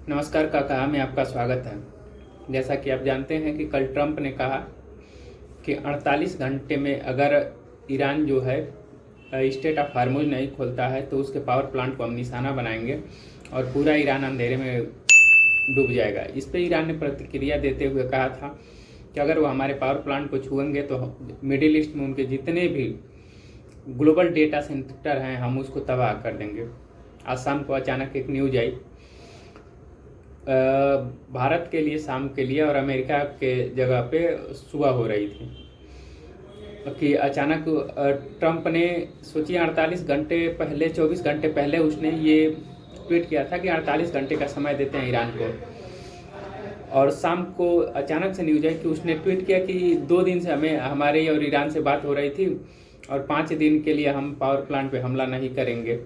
नमस्कार काका, में आपका स्वागत है। जैसा कि आप जानते हैं कि कल ट्रंप ने कहा कि 48 घंटे में अगर ईरान जो है स्टेट ऑफ हार्मोज नहीं खोलता है तो उसके पावर प्लांट को हम निशाना बनाएंगे और पूरा ईरान अंधेरे में डूब जाएगा। इस पर ईरान ने प्रतिक्रिया देते हुए कहा था कि अगर वो हमारे पावर प्लांट को छुएंगे तो मिडिल ईस्ट में उनके जितने भी ग्लोबल डेटा सेंटर हैं हम उसको तबाह कर देंगे। आज शाम को अचानक एक न्यूज आई, भारत के लिए शाम के लिए और अमेरिका के जगह पे सुबह हो रही थी कि अचानक ट्रंप ने सोचिए 48 घंटे पहले 24 घंटे पहले उसने ये ट्वीट किया था कि 48 घंटे का समय देते हैं ईरान को, और शाम को अचानक से न्यूज आई कि उसने ट्वीट किया कि 2 दिन से हमारे और ईरान से बात हो रही थी और 5 दिन के लिए हम पावर प्लांट पे हमला नहीं करेंगे,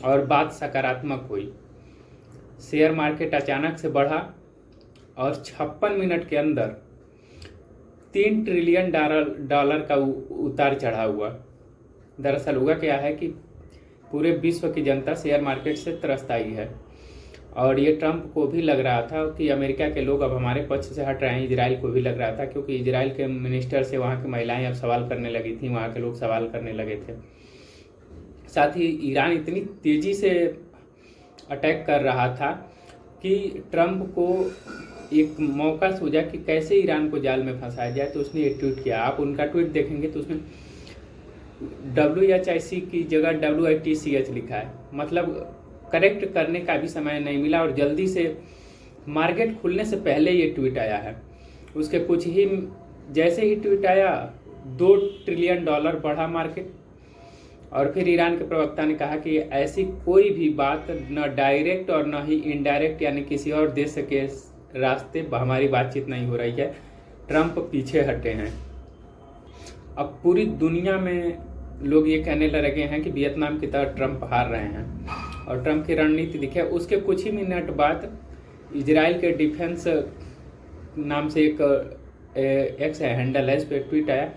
और बात सकारात्मक हुई। शेयर मार्केट अचानक से बढ़ा और 56 मिनट के अंदर 3 ट्रिलियन डॉलर का उतार चढ़ा हुआ। दरअसल हुआ क्या है कि पूरे विश्व की जनता शेयर मार्केट से त्रस्त आई है, और ये ट्रंप को भी लग रहा था कि अमेरिका के लोग अब हमारे पक्ष से हट रहे हैं। इजराइल को भी लग रहा था, क्योंकि इजराइल के मिनिस्टर से वहाँ की महिलाएं अब सवाल करने लगी थी, वहाँ के लोग सवाल करने लगे थे। साथ ही ईरान इतनी तेज़ी से अटैक कर रहा था कि ट्रंप को एक मौका सूझा कि कैसे ईरान को जाल में फंसाया जाए, तो उसने ये ट्वीट किया। आप उनका ट्वीट देखेंगे तो उसमें WHIC की जगह WITCH लिखा है, मतलब करेक्ट करने का भी समय नहीं मिला और जल्दी से मार्केट खुलने से पहले ये ट्वीट आया है। उसके कुछ ही जैसे ही ट्वीट आया 2 ट्रिलियन डॉलर बढ़ा मार्केट, और फिर ईरान के प्रवक्ता ने कहा कि ऐसी कोई भी बात न डायरेक्ट और न ही इनडायरेक्ट यानी किसी और देश के रास्ते हमारी बातचीत नहीं हो रही है, ट्रंप पीछे हटे हैं। अब पूरी दुनिया में लोग ये कहने लगे हैं कि वियतनाम की तरह ट्रंप हार रहे हैं, और ट्रंप की रणनीति दिखे। उसके कुछ ही मिनट बाद इजराइल के डिफेंस नाम से एक एक्स हैंडल है, इस पर ट्वीट आया,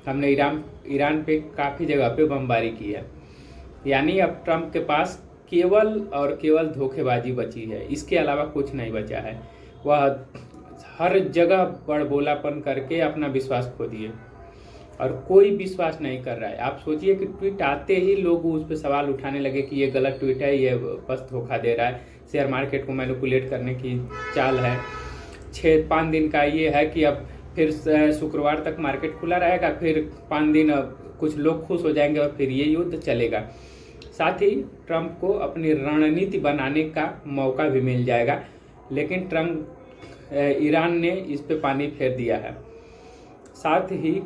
हमने ईरान पे काफ़ी जगह पे बमबारी की है। यानी अब ट्रंप के पास केवल और केवल धोखेबाजी बची है, इसके अलावा कुछ नहीं बचा है। वह हर जगह बड़बोलापन करके अपना विश्वास खो दिए और कोई विश्वास नहीं कर रहा है। आप सोचिए कि ट्वीट आते ही लोग उस पर सवाल उठाने लगे कि ये गलत ट्वीट है, ये बस धोखा दे रहा है, शेयर मार्केट को मैनिपुलेट करने की चाल है। 5 दिन का ये है कि अब फिर शुक्रवार तक मार्केट खुला रहेगा, फिर 5 दिन कुछ लोग खुश हो जाएंगे और फिर ये युद्ध चलेगा। साथ ही ट्रंप को अपनी रणनीति बनाने का मौका भी मिल जाएगा, लेकिन ईरान ने इस पे पानी फेर दिया है। साथ ही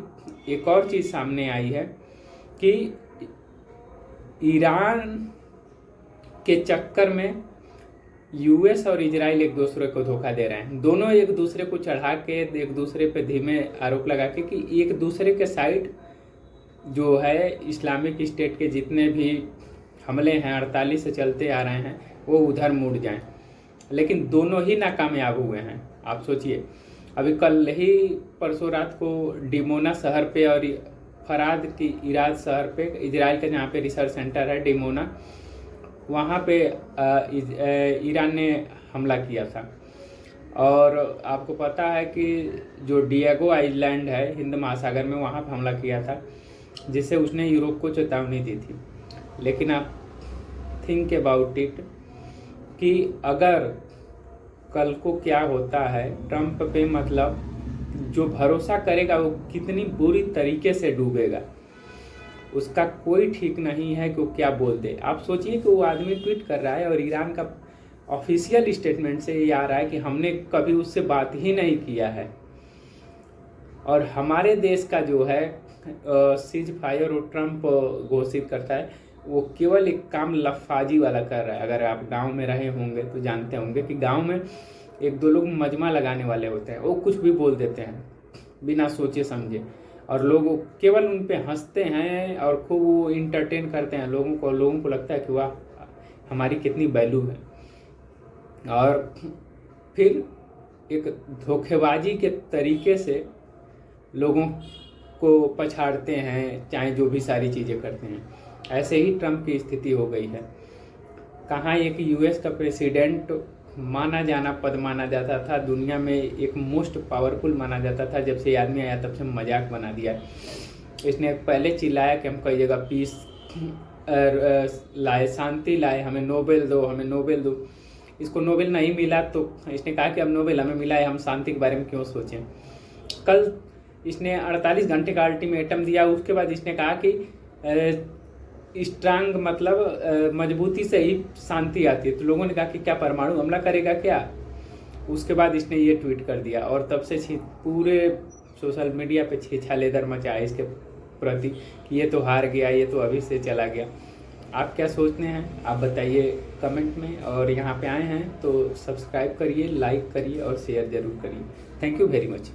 एक और चीज़ सामने आई है कि ईरान के चक्कर में यूएस और इजराइल एक दूसरे को धोखा दे रहे हैं। दोनों एक दूसरे को चढ़ा के एक दूसरे पे धीमे आरोप लगा के कि एक दूसरे के साइड जो है इस्लामिक स्टेट के जितने भी हमले हैं 48 से चलते आ रहे हैं वो उधर मुड़ जाएं, लेकिन दोनों ही नाकामयाब हुए हैं। आप सोचिए, अभी कल ही परसों रात को डिमोना शहर पे और फराद की इराद शहर पे, इजराइल का जहाँ पे रिसर्च सेंटर है डिमोना, वहाँ पे ईरान ने हमला किया था। और आपको पता है कि जो डिएगो आइलैंड है हिंद महासागर में, वहाँ पे हमला किया था, जिससे उसने यूरोप को चेतावनी दी थी। लेकिन आप थिंक अबाउट इट कि अगर कल को क्या होता है ट्रंप पे, मतलब जो भरोसा करेगा वो कितनी बुरी तरीके से डूबेगा, उसका कोई ठीक नहीं है कि वो क्या बोल दे। आप सोचिए कि वो आदमी ट्वीट कर रहा है और ईरान का ऑफिशियल स्टेटमेंट से ये आ रहा है कि हमने कभी उससे बात ही नहीं किया है, और हमारे देश का जो है सीज फायर और ट्रंप घोषित करता है, वो केवल एक काम लफाजी वाला कर रहा है। अगर आप गांव में रहे होंगे तो जानते होंगे कि गांव में 1-2 लोग मजमा लगाने वाले होते हैं, वो कुछ भी बोल देते हैं बिना सोचे समझे, और लोग केवल उन पे हंसते हैं और खूब वो इंटरटेन करते हैं लोगों को लगता है कि वाह हमारी कितनी वैल्यू है, और फिर एक धोखेबाजी के तरीके से लोगों को पछाड़ते हैं, चाहे जो भी सारी चीज़ें करते हैं। ऐसे ही ट्रंप की स्थिति हो गई है। कहाँ ये कि यूएस का प्रेसिडेंट माना जाना पद माना जाता था, दुनिया में एक मोस्ट पावरफुल माना जाता था। जब से ये आदमी आया तब से मजाक बना दिया। इसने पहले चिल्लाया कि हम कई जगह पीस लाए, शांति लाए, हमें नोबेल दो, हमें नोबेल दो। इसको नोबेल नहीं मिला तो इसने कहा कि अब नोबेल हमें मिला है, हम शांति के बारे में क्यों सोचें। कल इसने 48 घंटे का अल्टीमेटम दिया। उसके बाद इसने कहा कि स्ट्रांग मतलब मजबूती से ही शांति आती है। तो लोगों ने कहा कि क्या परमाणु हमला करेगा क्या। उसके बाद इसने ये ट्वीट कर दिया और तब से पूरे सोशल मीडिया पे छेछालेदर मचा है इसके प्रति कि ये तो हार गया, ये तो अभी से चला गया। आप क्या सोचते हैं आप बताइए कमेंट में। और यहाँ पे आए हैं तो सब्सक्राइब करिए, लाइक करिए और शेयर ज़रूर करिए। Thank you very much.